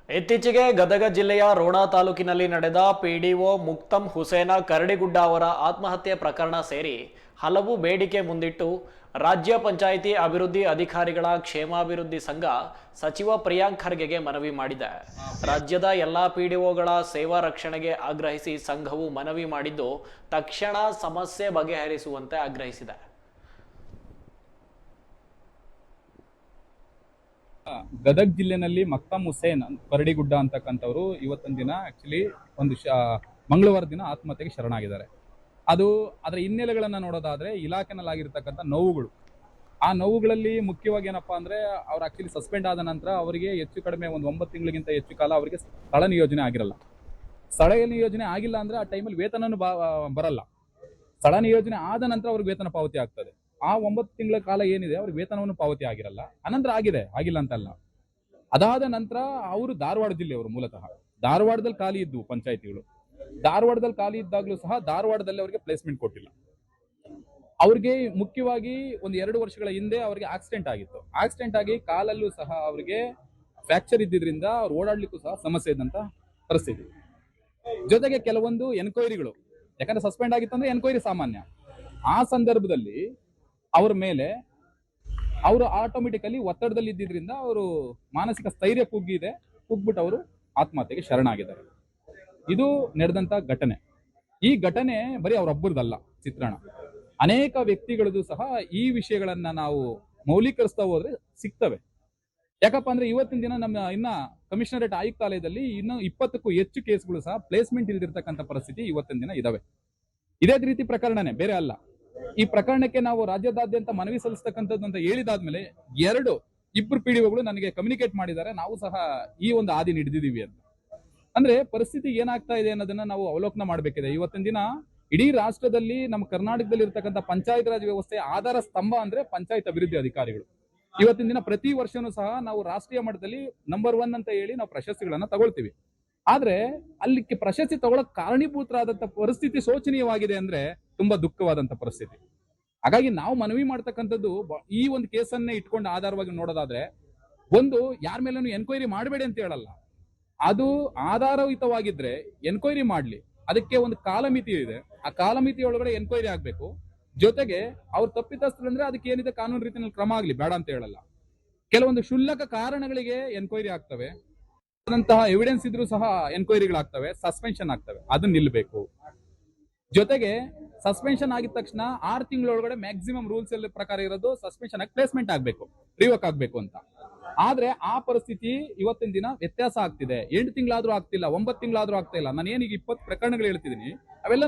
ಇತ್ತೀಚೆಗೆ ಗದಗ ಜಿಲ್ಲೆಯ ರೋಣ ತಾಲೂಕಿನಲ್ಲಿ ನಡೆದ ಪಿಡಿಒ ಮುಕ್ತಂ ಹುಸೇನ ಕರಡಿಗುಡ್ಡ ಅವರ ಆತ್ಮಹತ್ಯೆ ಪ್ರಕರಣ ಸೇರಿ ಹಲವು ಬೇಡಿಕೆ ಮುಂದಿಟ್ಟು ರಾಜ್ಯ ಪಂಚಾಯಿತಿ ಅಭಿವೃದ್ಧಿ ಅಧಿಕಾರಿಗಳ ಕ್ಷೇಮಾಭಿವೃದ್ಧಿ ಸಂಘ ಸಚಿವ ಪ್ರಿಯಾಂಕ್ ಖರ್ಗೆಗೆ ಮನವಿ ಮಾಡಿದೆ. ರಾಜ್ಯದ ಎಲ್ಲಾ ಪಿಡಿಒಗಳ ಸೇವಾ ರಕ್ಷಣೆಗೆ ಆಗ್ರಹಿಸಿ ಸಂಘವು ಮನವಿ ಮಾಡಿದ್ದು ತಕ್ಷಣ ಸಮಸ್ಯೆ ಬಗೆಹರಿಸುವಂತೆ ಆಗ್ರಹಿಸಿದೆ. ಗದಗ ಜಿಲ್ಲೆನಲ್ಲಿ ಮಕ್ತಮ್ ಹುಸೇನ್ ಕರಡಿಗುಡ್ಡ ಅಂತಕ್ಕಂಥವ್ರು ಇವತ್ತಿನ ದಿನ ಆಕ್ಚುಲಿ ಮಂಗಳವಾರ ದಿನ ಆತ್ಮಹತ್ಯೆಗೆ ಶರಣಾಗಿದ್ದಾರೆ. ಅದರ ಹಿನ್ನೆಲೆಗಳನ್ನ ನೋಡೋದಾದ್ರೆ ಇಲಾಖೆನಲ್ಲಾಗಿರ್ತಕ್ಕಂಥ ನೋವುಗಳು, ಆ ನೋವುಗಳಲ್ಲಿ ಮುಖ್ಯವಾಗಿ ಏನಪ್ಪಾ ಅಂದ್ರೆ ಅವ್ರು ಆಕ್ಚುಲಿ ಸಸ್ಪೆಂಡ್ ಆದ ನಂತರ ಅವರಿಗೆ ಹೆಚ್ಚು ಕಡಿಮೆ ಒಂದು 9 ತಿಂಗಳಿಗಿಂತ ಹೆಚ್ಚು ಕಾಲ ಅವರಿಗೆ ಸ್ಥಳ ನಿಯೋಜನೆ ಆಗಿರಲ್ಲ. ಸ್ಥಳ ನಿಯೋಜನೆ ಆಗಿಲ್ಲ ಅಂದ್ರೆ ಆ ಟೈಮಲ್ಲಿ ವೇತನನೂ ಬರಲ್ಲ. ಸ್ಥಳ ನಿಯೋಜನೆ ಆದ ನಂತರ ಅವ್ರಿಗೆ ವೇತನ ಪಾವತಿ ಆಗ್ತದೆ. ಆ 9 ತಿಂಗಳ ಕಾಲ ಏನಿದೆ ಅವ್ರಿಗೆ ವೇತನವನ್ನು ಪಾವತಿ ಆಗಿರಲ್ಲ. ಅನಂತರ ಆಗಿಲ್ಲ ಅಂತಲ್ಲ. ಅದಾದ ನಂತರ ಅವರು ಧಾರವಾಡ ಜಿಲ್ಲೆಯವರು, ಮೂಲತಃ ಧಾರವಾಡದಲ್ಲಿ ಖಾಲಿ ಇದ್ದು ಪಂಚಾಯತಿಗಳು. ಧಾರವಾಡದಲ್ಲಿ ಖಾಲಿ ಇದ್ದಾಗಲೂ ಸಹ ಧಾರವಾಡದಲ್ಲಿ ಅವರಿಗೆ ಪ್ಲೇಸ್ಮೆಂಟ್ ಕೊಟ್ಟಿಲ್ಲ. ಅವ್ರಿಗೆ ಮುಖ್ಯವಾಗಿ ಒಂದು 2 ವರ್ಷಗಳ ಹಿಂದೆ ಅವರಿಗೆ ಆಕ್ಸಿಡೆಂಟ್ ಆಗಿತ್ತು. ಆಕ್ಸಿಡೆಂಟ್ ಆಗಿ ಕಾಲಲ್ಲೂ ಸಹ ಅವರಿಗೆ ಫ್ರಾಕ್ಚರ್ ಇದ್ದಿದ್ರಿಂದ ಅವ್ರು ಓಡಾಡ್ಲಿಕ್ಕೂ ಸಹ ಸಮಸ್ಯೆ ಇದ್ದಂತ ಪರಿಸ್ಥಿತಿ. ಜೊತೆಗೆ ಕೆಲವೊಂದು ಎನ್ಕ್ವೈರಿಗಳು, ಯಾಕಂದ್ರೆ ಸಸ್ಪೆಂಡ್ ಆಗಿತ್ತಂದ್ರೆ ಎನ್ಕ್ವೈರಿ ಸಾಮಾನ್ಯ. ಆ ಸಂದರ್ಭದಲ್ಲಿ ಅವ್ರ ಮೇಲೆ ಅವರು ಆಟೋಮೆಟಿಕಲಿ ಒತ್ತಡದಲ್ಲಿ ಇದ್ದಿದ್ರಿಂದ ಅವರು ಮಾನಸಿಕ ಸ್ಥೈರ್ಯ ಕುಗ್ಬಿಟ್ಟು ಅವರು ಆತ್ಮಹತ್ಯೆಗೆ ಶರಣಾಗಿದ್ದಾರೆ. ಇದು ನಡೆದಂತ ಘಟನೆ. ಈ ಘಟನೆ ಬರೀ ಅವರೊಬ್ಬರದಲ್ಲ ಚಿತ್ರಣ. ಅನೇಕ ವ್ಯಕ್ತಿಗಳದ್ದು ಸಹ ಈ ವಿಷಯಗಳನ್ನ ನಾವು ಮೌಲ್ಯೀಕರಿಸ್ತಾ ಹೋದ್ರೆ ಸಿಗ್ತವೆ. ಯಾಕಪ್ಪ ಅಂದ್ರೆ ಇವತ್ತಿನ ದಿನ ನಮ್ಮ ಇನ್ನ ಕಮಿಷನರೇಟ್ ಆಯುಕ್ತಾಲಯದಲ್ಲಿ ಇನ್ನು 20ಕ್ಕೂ ಹೆಚ್ಚು ಕೇಸ್ಗಳು ಸಹ ಪ್ಲೇಸ್ಮೆಂಟ್ ಇಲ್ದಿರ್ತಕ್ಕಂಥ ಪರಿಸ್ಥಿತಿ ಇವತ್ತಿನ ದಿನ ಇದಾವೆ. ಇದೇ ರೀತಿ ಪ್ರಕರಣನೇ, ಬೇರೆ ಅಲ್ಲ. ಈ ಪ್ರಕರಣಕ್ಕೆ ನಾವು ರಾಜ್ಯದಾದ್ಯಂತ ಮನವಿ ಸಲ್ಲಿಸ್ತಕ್ಕಂಥದ್ದು ಅಂತ ಹೇಳಿದಾದ್ಮೇಲೆ ಇಬ್ಬರು ಪಿಡಿಒಗಳು ನನಗೆ ಕಮ್ಯುನಿಕೇಟ್ ಮಾಡಿದ್ದಾರೆ, ನಾವು ಸಹ ಈ ಒಂದು ಹಾದಿ ಹಿಡಿದಿದ್ದೀವಿ ಅಂತ. ಅಂದ್ರೆ ಪರಿಸ್ಥಿತಿ ಏನಾಗ್ತಾ ಇದೆ ಅನ್ನೋದನ್ನ ನಾವು ಅವಲೋಕನ ಮಾಡಬೇಕಿದೆ. ಇವತ್ತಿನ ದಿನ ಇಡೀ ರಾಷ್ಟ್ರದಲ್ಲಿ ನಮ್ಮ ಕರ್ನಾಟಕದಲ್ಲಿ ಇರ್ತಕ್ಕಂಥ ಪಂಚಾಯತ್ ರಾಜ್ ವ್ಯವಸ್ಥೆ ಆಧಾರ ಸ್ತಂಭ ಅಂದ್ರೆ ಪಂಚಾಯತ್ ಅಭಿವೃದ್ಧಿ ಅಧಿಕಾರಿಗಳು. ಇವತ್ತಿನ ದಿನ ಪ್ರತಿ ವರ್ಷನೂ ಸಹ ನಾವು ರಾಷ್ಟ್ರೀಯ ಮಟ್ಟದಲ್ಲಿ ನಂಬರ್ 1 ಅಂತ ಹೇಳಿ ನಾವು ಪ್ರಶಸ್ತಿಗಳನ್ನ ತಗೊಳ್ತೀವಿ. ಆದ್ರೆ ಅಲ್ಲಿ ಪ್ರಶಸ್ತಿ ತಗೊಳಕ್ ಕಾರಣೀಭೂತರಾದಂತ ಪರಿಸ್ಥಿತಿ ಶೋಚನೀಯವಾಗಿದೆ ಅಂದ್ರೆ ತುಂಬಾ ದುಃಖವಾದಂತ ಪರಿಸ್ಥಿತಿ. ಹಾಗಾಗಿ ನಾವು ಮನವಿ ಮಾಡ್ತಕ್ಕಂಥದ್ದು ಈ ಒಂದು ಕೇಸನ್ನೇ ಇಟ್ಕೊಂಡು ಆಧಾರವಾಗಿ ನೋಡೋದಾದ್ರೆ, ಒಂದು ಯಾರ ಮೇಲೂ ಎನ್ಕ್ವೈರಿ ಮಾಡಬೇಡಿ ಅಂತ ಹೇಳಲ್ಲ. ಅದು ಆಧಾರಯುತವಾಗಿದ್ರೆ ಎನ್ಕ್ವೈರಿ ಮಾಡ್ಲಿ. ಅದಕ್ಕೆ ಒಂದು ಕಾಲಮಿತಿ ಇದೆ. ಆ ಕಾಲಮಿತಿ ಒಳಗಡೆ ಎನ್ಕ್ವೈರಿ ಆಗ್ಬೇಕು. ಜೊತೆಗೆ ಅವ್ರು ತಪ್ಪಿತಸ್ಥರಂದ್ರೆ ಅದಕ್ಕೆ ಏನಿದೆ ಕಾನೂನು ರೀತಿಯಲ್ಲಿ ಕ್ರಮ ಆಗ್ಲಿ, ಬೇಡ ಅಂತ ಹೇಳಲ್ಲ. ಕೆಲವೊಂದು ಕ್ಷುಲ್ಲಕ ಕಾರಣಗಳಿಗೆ ಎನ್ಕ್ವೈರಿ ಆಗ್ತವೆ, ಎವಿಡೆನ್ಸ್ ಇದ್ರೂ ಸಹ ಎನ್ಕ್ವೈರಿಗಳಾಗ್ತವೆ, ಸಸ್ಪೆನ್ಷನ್ ಆಗ್ತವೆ. ಅದು ನಿಲ್ಬೇಕು. ಜೊತೆಗೆ ಸಸ್ಪೆನ್ಷನ್ ಆಗಿದ ತಕ್ಷಣ 6 ತಿಂಗಳೊಳಗಡೆ ಮ್ಯಾಕ್ಸಿಮಮ್ ರೂಲ್ಸ್ ಎಲ್ಲ ಪ್ರಕಾರ ಇರೋದು ಸಸ್ಪೆನ್ಷನ್ ಆಗಿ ಪ್ಲೇಸ್ಮೆಂಟ್ ಆಗ್ಬೇಕು, ರಿವೋಕ್ ಆಗ್ಬೇಕು ಅಂತ. ಆದ್ರೆ ಆ ಪರಿಸ್ಥಿತಿ ಇವತ್ತಿನ ದಿನ ವ್ಯತ್ಯಾಸ ಆಗ್ತಿದೆ. 8 ತಿಂಗಳಾದ್ರೂ ಆಗ್ತಿಲ್ಲ, 9 ತಿಂಗಳಾದ್ರೂ ಆಗ್ತಾ ಇಲ್ಲ. ನಾನು ಏನೀಗ 20 ಪ್ರಕರಣಗಳು ಹೇಳ್ತಿದ್ದೀನಿ, ಅವೆಲ್ಲ